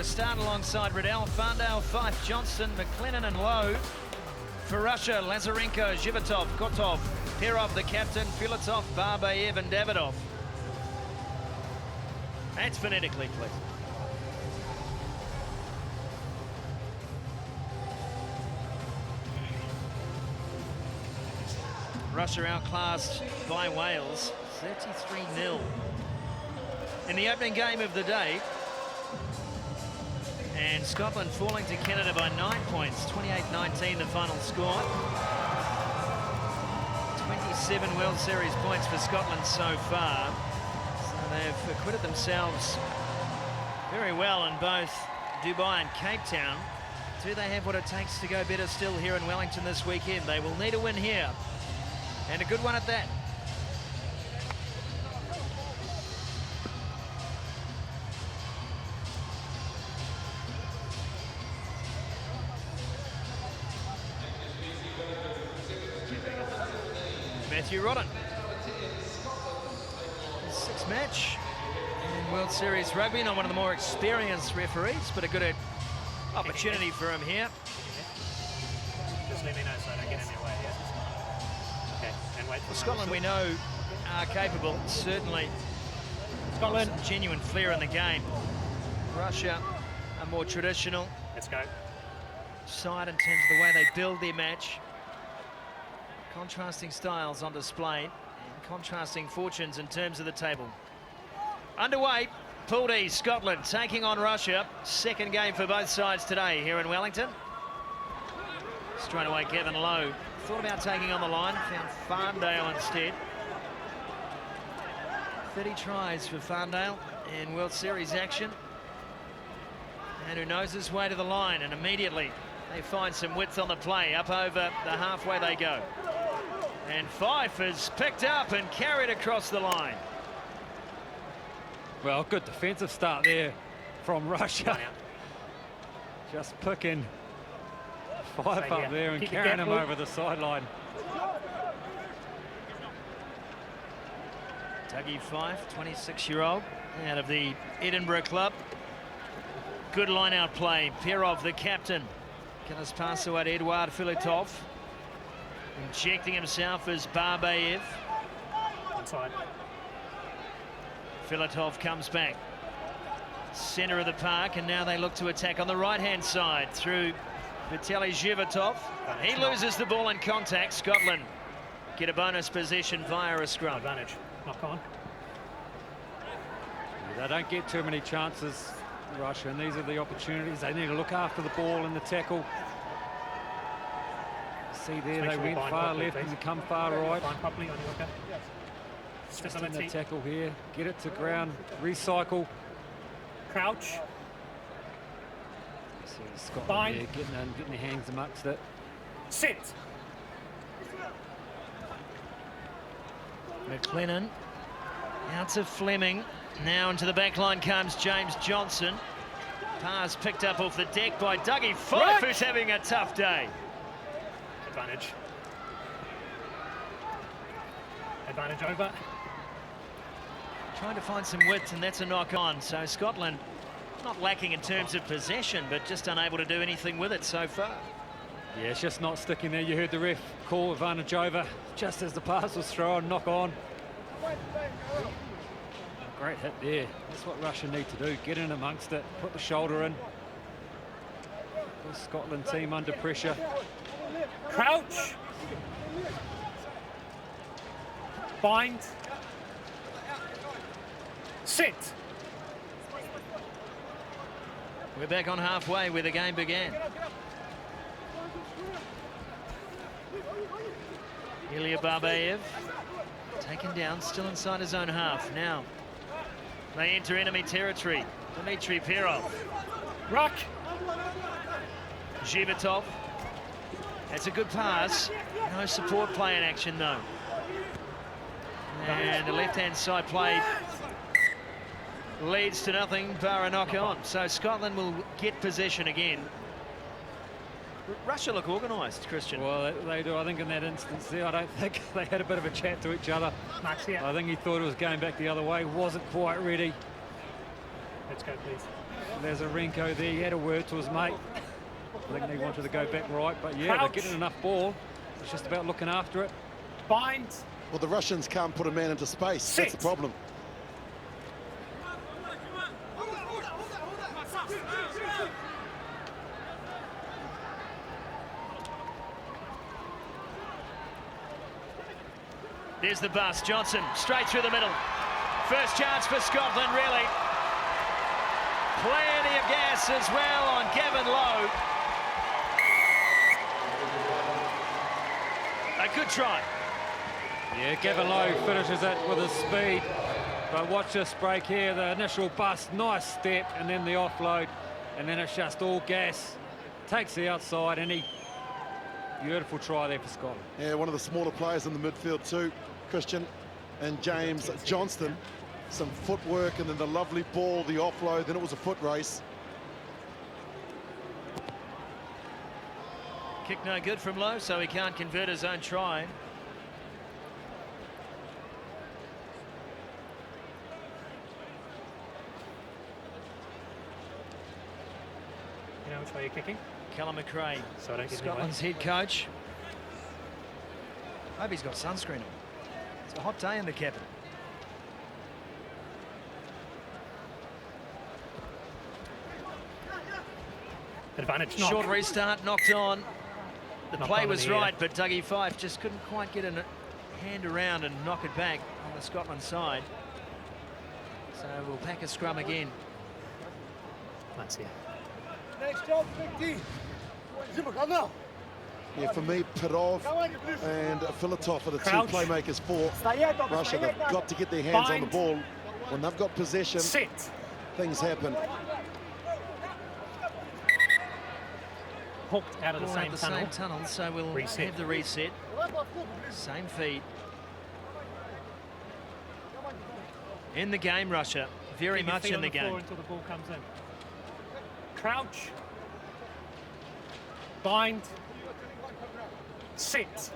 start alongside Riddell, Farndale, Fife, Johnston, McLennan and Lowe. For Russia, Lazarenko, Zhivotov, Kotov, Perov, the captain, Filatov, Barbayev and Davidov. That's phonetically pleasant. Russia outclassed by Wales, 33-0. In the opening game of the day, and Scotland falling to Canada by 9 points, 28-19 the final score. 27 World Series points for Scotland so far. So they've acquitted themselves very well in both Dubai and Cape Town. Do they have what it takes to go better still here in Wellington this weekend? They will need a win here, and a good one at that. Matthew Rodden. Sixth match in World Series Rugby. Not one of the more experienced referees, but a good opportunity for him here. Just let me know so I don't get in your way. Yes. Okay, and wait for Scotland, we know, are capable, certainly. Scotland, some genuine flair in the game. Russia, a more traditional. Let's go. Side in terms of the way they build their match. Contrasting styles on display and contrasting fortunes in terms of the table. Underway, Pool D, Scotland taking on Russia. Second game for both sides today here in Wellington. Straight away, Kevin Lowe thought about taking on the line, found Farndale instead. 30 tries for Farndale in World Series action. And who knows his way to the line, and immediately they find some width on the play. Up over the halfway they go. And Fife is picked up and carried across the line. Well, good defensive start there from Russia. Just picking Fife up there and carrying him over the sideline. Dougie Fife, 26-year-old, out of the Edinburgh club. Good line-out play. Perov, the captain. Can this pass away to Eduard Filatov. Injecting himself as Barbayev. Inside. Filatov comes back. Centre of the park, and now they look to attack on the right-hand side through Vitaly Zhivotov. He loses the ball in contact. Scotland get a bonus possession via a scrum. Advantage. Knock on. They don't get too many chances, Russia, and these are the opportunities. They need to look after the ball in the tackle. See there, they went far left and come far right. Bind properly on your hooker. Just in the tackle here. Get it to ground. Recycle. Crouch. See Scotland there getting their hands amongst it. Sit. McLennan out to Fleming. Now into the back line comes James Johnson. Pass picked up off the deck by Dougie Fife, who's having a tough day. Advantage. Advantage over. Trying to find some width, and that's a knock on. So Scotland not lacking in terms of possession, but just unable to do anything with it so far. Yeah, it's just not sticking there. You heard the ref call advantage over just as the pass was thrown. Knock on. Great hit there. That's what Russia need to do. Get in amongst it. Put the shoulder in. The Scotland team under pressure. Crouch. Bind. Sit. We're back on halfway where the game began. Ilya Barbayev taken down, still inside his own half. Now they enter enemy territory. Dmitry Perov. Ruck. Zhivotov. That's a good pass. No support play in action though. And the left-hand side play leads to nothing, bar a knock on. So Scotland will get possession again. Russia look organised, Christian. Well, they do. I think in that instance there, I don't think they had a bit of a chat to each other. Max here. I think he thought it was going back the other way. Wasn't quite ready. Let's go, please. Lazarenko there, he had a word to his mate. I think they wanted to go back right, but yeah, they're getting enough ball. It's just about looking after it. Bind. Well, the Russians can't put a man into space. Sit. That's the problem. There's the bus. Johnson straight through the middle. First chance for Scotland, really. Plenty of gas as well on Gavin Lowe. A good try. Yeah, Gavin Lowe finishes it with his speed. But watch this break here, the initial bust, nice step, and then the offload, and then it's just all gas. Takes the outside, and he... Beautiful try there for Scotland. Yeah, one of the smaller players in the midfield too, Christian, and James Johnston. Some footwork, and then the lovely ball, the offload, then it was a foot race. Kick no good from Lowe, so he can't convert his own try. You know which way you're kicking? Callum McRae, So I don't give Scotland's head coach. Hope he's got sunscreen on. It's a hot day in the capital. Advantage. Short restart, knocked on. The Knocked play on was in the air. right, but Dougie Fife just couldn't quite get a hand around and knock it back on the Scotland side. So we'll pack a scrum again. Let's see. Yeah, for me, Perov and Filatov are the Crouch. two playmakers for Russia. They've got to get their hands on the Bind. ball. When they've got possession, Sit. things happen. Hooked out of the Ball same out the tunnel. same tunnel, so we'll Reset. have the reset. Same feed. In the game, Russia. Very Keep your much feet in on the floor game. until the ball comes in. Crouch. Bind. Sit.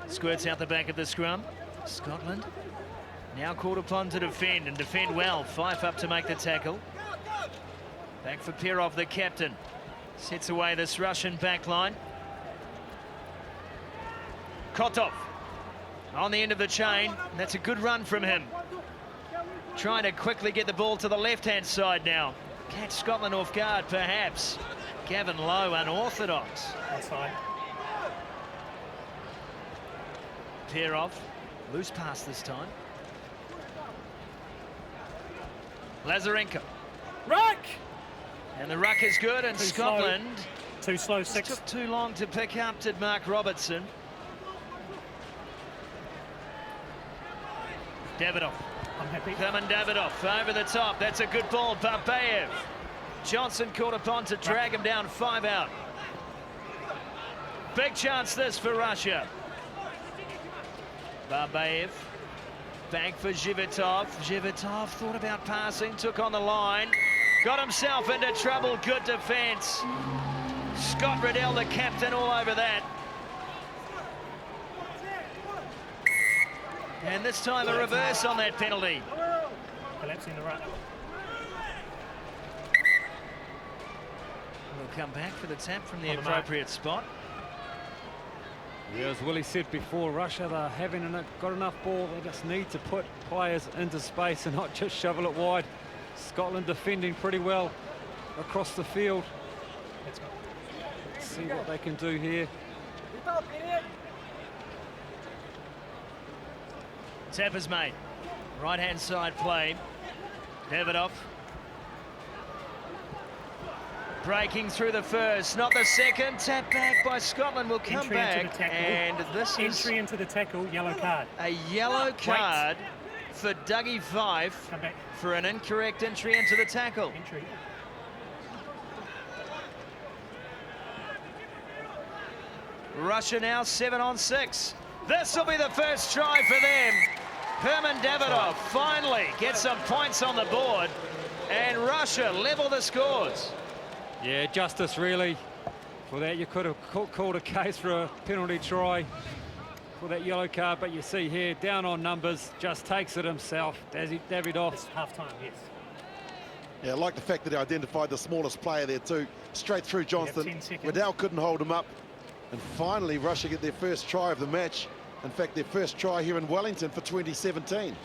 Squirts out the back of the scrum. Scotland now called upon to defend, and defend well. Fife up to make the tackle. Back for Perov, the captain. Sets away this Russian back line. Kotov on the end of the chain. That's a good run from him. Trying to quickly get the ball to the left-hand side now. Catch Scotland off guard, perhaps. Gavin Lowe, unorthodox. Outside. Perov, loose pass this time. Lazarenko. Ruck! And the ruck is good, and Too Scotland Too slow, six. took too long to pick up, did Mark Robertson. Davidoff. I'm happy. Herman Davidoff over the top. That's a good ball. Barbayev. Johnson called upon to drag him down, 5 out. Big chance this for Russia. Barbayev. Back for Zhivitov. Zhivitov thought about passing, took on the line. Got himself into trouble. Good defence. Scott Riddell, the captain, all over that. And this time a reverse on that penalty. Collapsing the ruck. We'll come back for the tap from the On the mark. appropriate spot. Yeah, as Willie said before, Russia, they're got enough ball. They just need to put players into space and not just shovel it wide. Scotland defending pretty well across the field. Let's go. Let's see what they can do here. Tap is made. Right-hand side play. Davidoff. Breaking through the first, not the second. Tap back by Scotland will come Entry into back. the tackle. And this is Entry into the tackle, yellow card. a yellow card for Dougie Fife Come back. for an incorrect entry into the tackle. Entry. Russia now 7 on 6. This will be the first try for them. Herman Davidoff finally gets some points on the board, and Russia level the scores. Yeah, justice really. For that, you could have called a case for a penalty try. for that yellow card, but you see here, down on numbers, just takes it himself. Davidoff. It's half-time, yes. Yeah, I like the fact that he identified the smallest player there too. Straight through Johnston. 10 seconds. Waddell couldn't hold him up. And finally, Russia get their first try of the match. In fact, their first try here in Wellington for 2017.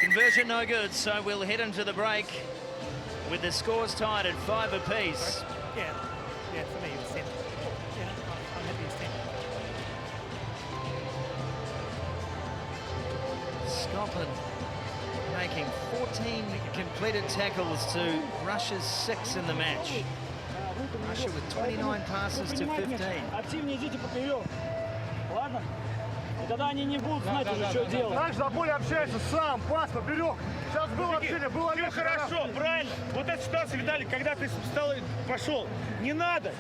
Conversion no good, so we'll head into the break with the scores tied at 5 apiece. Yeah, for me it was 10. Yeah, I'm happy it's 10. Scotland making 14 completed tackles to Russia's 6 in the match. Russia with 29 passes to 15. Активнее идите поперек. Ладно? И тогда они не будут знать уже, что делать. Знаешь, за поле общаешься сам, пас поперек. Сейчас было общение, было легче. Хорошо, правильно. Вот эта ситуация, Виталий, когда ты встал и пошел. Не надо.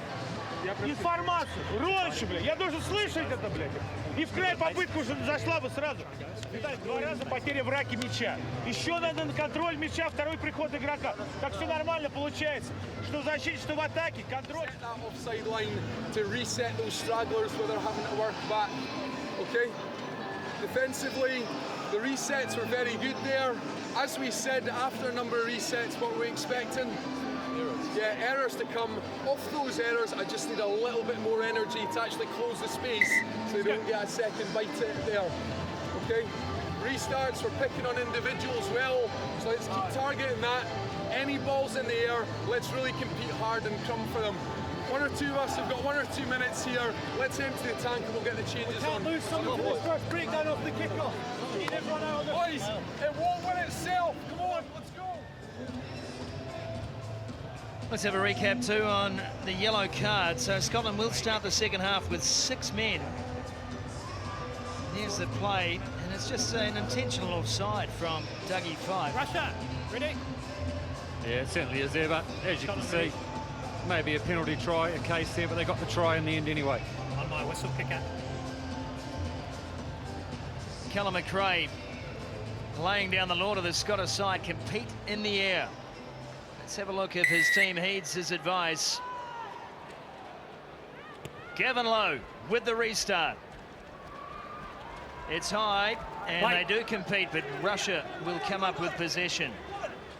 Информацию. Роньше, блядь. Я должен слышать это, блядь. И в край попытка уже зашла бы сразу. Виталий, 2 раза потеря в раке мяча. Еще надо на контроль мяча, второй приход игрока. Так все нормально получается. Что в защите, что в атаке. Контроль. Offside line to reset those stragglers where they're having to work back. Okay? Defensively, the resets were very good there. As we said, after a number of resets, what we're expecting? Yeah, errors to come. Off those errors, I just need a little bit more energy to actually close the space so they don't get a second bite at it there. Okay? Restarts, we're picking on individuals well, so let's keep targeting that. Any balls in the air, let's really compete hard and come for them. 1 or 2 of us have got 1 or 2 minutes here. Let's empty the tank and we'll get the changes on. Lose something to this first breakdown off the kickoff. Need everyone out of the Boys, it won't win itself. Come on, let's go. Let's have a recap too on the yellow card. So Scotland will start the second half with 6 men. Here's the play, and it's just an intentional offside from Dougie Fife. Russia, ready? Yeah, it certainly is there, but as you can see, maybe a penalty try, a case there, but they got the try in the end anyway. On my whistle kicker. Callum McRae laying down the law to the Scottish side, compete in the air. Let's have a look if his team heeds his advice. Gavin Lowe with the restart. It's high, and they do compete, but Russia will come up with possession.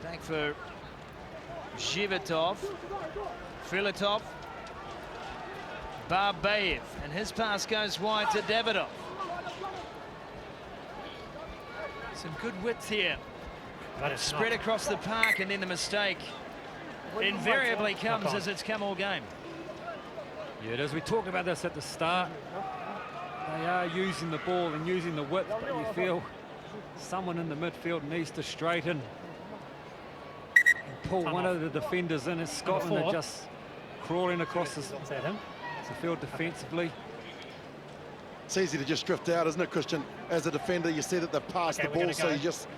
Back for Zhivitov, Filatov, Barbayev, and his pass goes wide to Davidoff. Some good width here. Spread across the park, and then the mistake invariably comes as it's come all game. Yeah, as we talked about this at the start, they are using the ball and using the width, but you feel someone in the midfield needs to straighten and pull one of the defenders in, as Scotland are just crawling across the field defensively. It's easy to just drift out, isn't it, Christian? As a defender, you see that they've passed the ball, so you just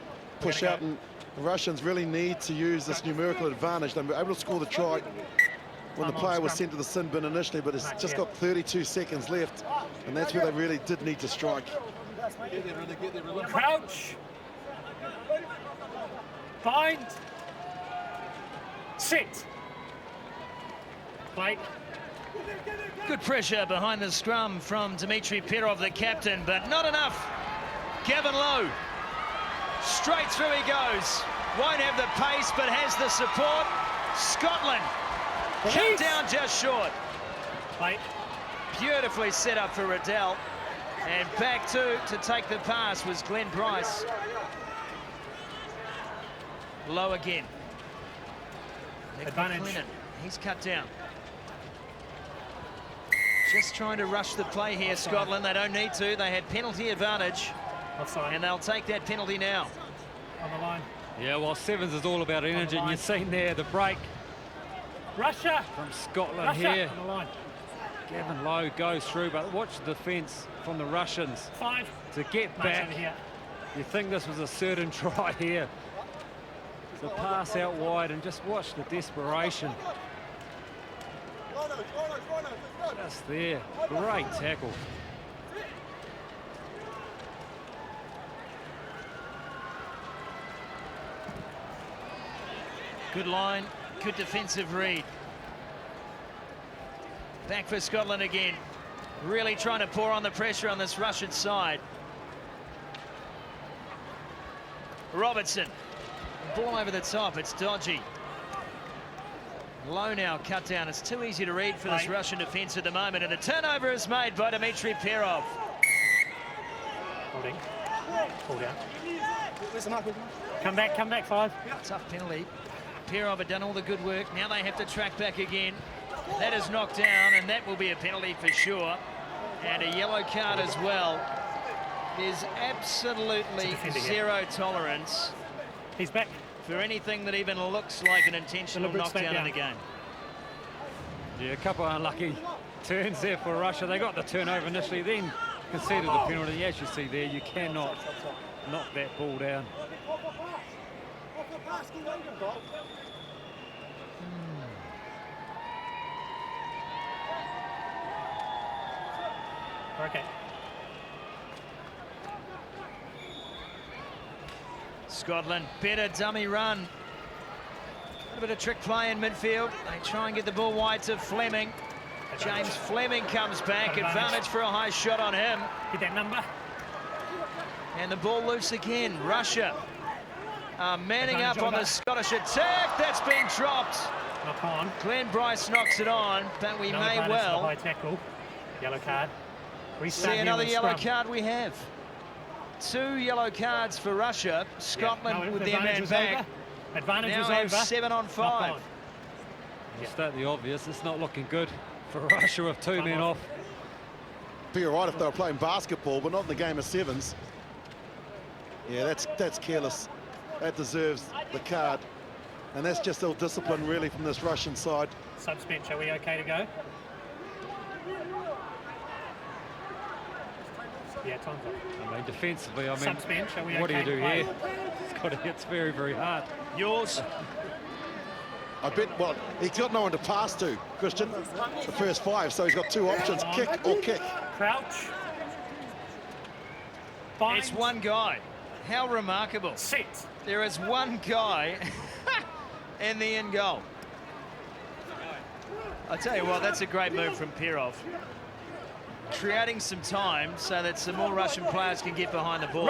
push out, and the Russians really need to use this numerical advantage. They were able to score the try when the player was sent to the sin bin initially, but it's just got 32 seconds left, and that's where they really did need to strike. Crouch. Bind. Sit. Play. Good pressure behind the scrum from Dmitry Perov, the captain, but not enough. Gavin Lowe, straight through he goes. Won't have the pace, but has the support. Scotland shut down just short. Play. Beautifully set up for Riddell. And back to take the pass was Glenn Price. Low again. Advantage. McLennan, he's cut down. Just trying to rush the play here, Scotland. They don't need to. They had penalty advantage. Offside. And they'll take that penalty now. On the line. Yeah, well, Sevens is all about energy, and you've seen there the break Russia. from Scotland Russia. here. On the line. Gavin Lowe goes through, but watch the defence from the Russians 5. to get Nice back. over here. You think this was a certain try here. The pass out wide, and just watch the desperation. Just there. Great tackle. Good line, good defensive read. Back for Scotland again. Really trying to pour on the pressure on this Russian side. Robertson. Ball over the top. It's dodgy. Low now, cut down. It's too easy to read for this Russian defence at the moment. And the turnover is made by Dmitry Perov. Holding. Pull down. Come back, 5. Tough penalty. Perov had done all the good work. Now they have to track back again. That is knocked down, and that will be a penalty for sure. And a yellow card as well. There's absolutely zero tolerance. He's back. For anything that even looks like an intentional knockdown in the game. Yeah, a couple of unlucky turns there for Russia. They got the turnover initially, then conceded the penalty. As you see there, you cannot knock that ball down. Okay. Scotland, better dummy run. A little bit of trick play in midfield. They try and get the ball wide to Fleming. James Fleming comes back. Advantage for a high shot on him. Get that number. And the ball loose again. Russia manning up on the Scottish attack. That's been dropped. Knock on. Glenn Bryce knocks it on, but we may well high tackle. Yellow card. see another yellow card we have. 2 yellow cards for Russia. Scotland with their man back. Advantage now was have over. 7 on 5. We'll state the obvious. It's not looking good for Russia with 2 men off. Be all right if they were playing basketball, but not in the game of sevens. Yeah, that's careless. That deserves the card. And that's just ill discipline, really, from this Russian side. Subs bench, are we okay to go? Yeah, time's up. I mean, defensively, I mean, Subs bench, are we what okay do you do to play? here? It's very, very hard. Yours. I bet, well, he's got no one to pass to, Christian, the first 5, so he's got 2 options, kick or kick. Crouch. Bind. It's one guy. How remarkable. Sit. There is one guy in the end goal. I tell you what, that's a great move from Perov. Creating some time so that some more Russian players can get behind the ball.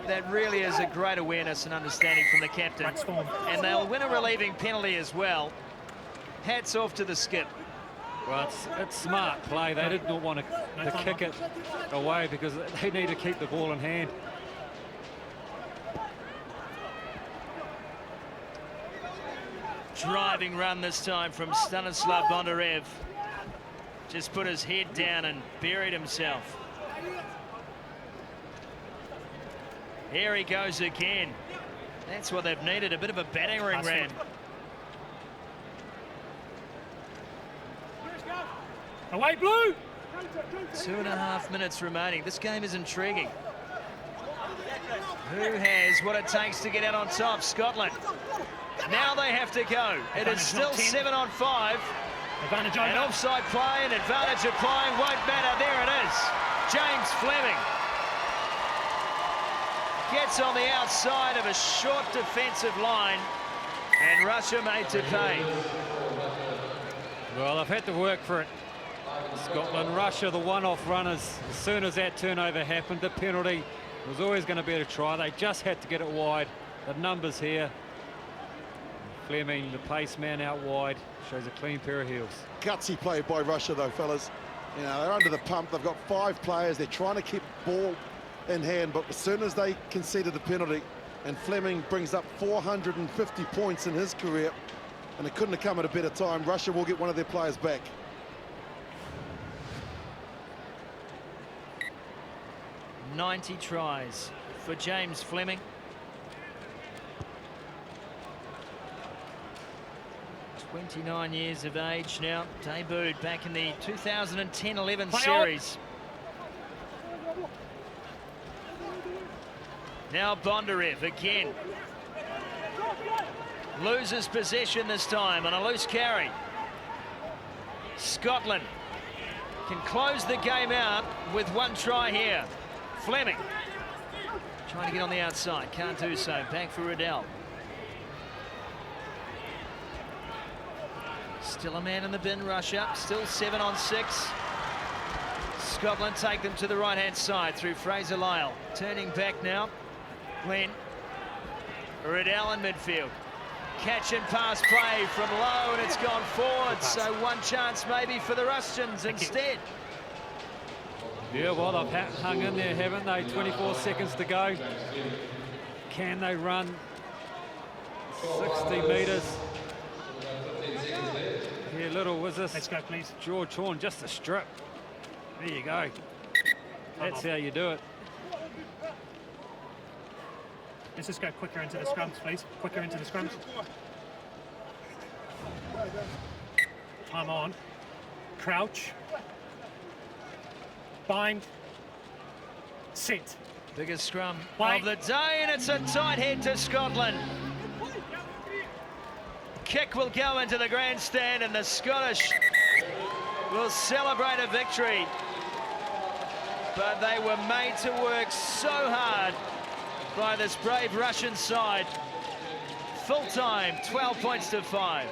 That really is a great awareness and understanding from the captain. And they'll win a relieving penalty as well. Hats off to the skip. Well, it's smart play. They did not want to kick it away because they need to keep the ball in hand. Driving run this time from Stanislav Bondarev. Just put his head down and buried himself. Here he goes again. That's what they've needed, a bit of a battering ram. Away, blue! 2.5 minutes remaining. This game is intriguing. Who has what it takes to get out on top? Scotland. Now they have to go. It is still 7 on 5. Advantage over. An offside play, an advantage applying won't matter. There it is. James Fleming gets on the outside of a short defensive line, and Russia made to pay. Well, they've had to work for it. Scotland, Russia, the one-off runners. As soon as that turnover happened, the penalty was always going to be a try. They just had to get it wide. The numbers here. Fleming, the pace man out wide, shows a clean pair of heels. Gutsy play by Russia, though, fellas. You know, they're under the pump. They've got 5 players. They're trying to keep ball in hand, but as soon as they conceded the penalty, and Fleming brings up 450 points in his career, and it couldn't have come at a better time, Russia will get one of their players back. .90 tries for James Fleming. 29 years of age now, debuted back in the 2010-11 series. Now Bondarev again. Loses possession this time on a loose carry. Scotland can close the game out with 1 try here. Fleming trying to get on the outside, can't do so. Back for Riddell. Still a man in the bin, Russia. Still 7 on 6. Scotland take them to the right-hand side through Fraser Lyle. Turning back now. Glenn. Riddell in midfield. Catch and pass play from low, and it's gone forward. So one chance maybe for the Russians instead. Yeah, well, they've hung in there, haven't they? 24 seconds to go. Can they run 60 metres? Here, little, was this? Let's go, please. George Horn, just a strip. There you go. That's how you do it. Let's just go quicker into the scrums, please. Quicker into the scrums. Time on. Crouch. Bind. Sit. Biggest scrum Play. of the day, and it's a tight head to Scotland. Kick will go into the grandstand, and the Scottish will celebrate a victory. But they were made to work so hard by this brave Russian side. Full time, 12 points to 5.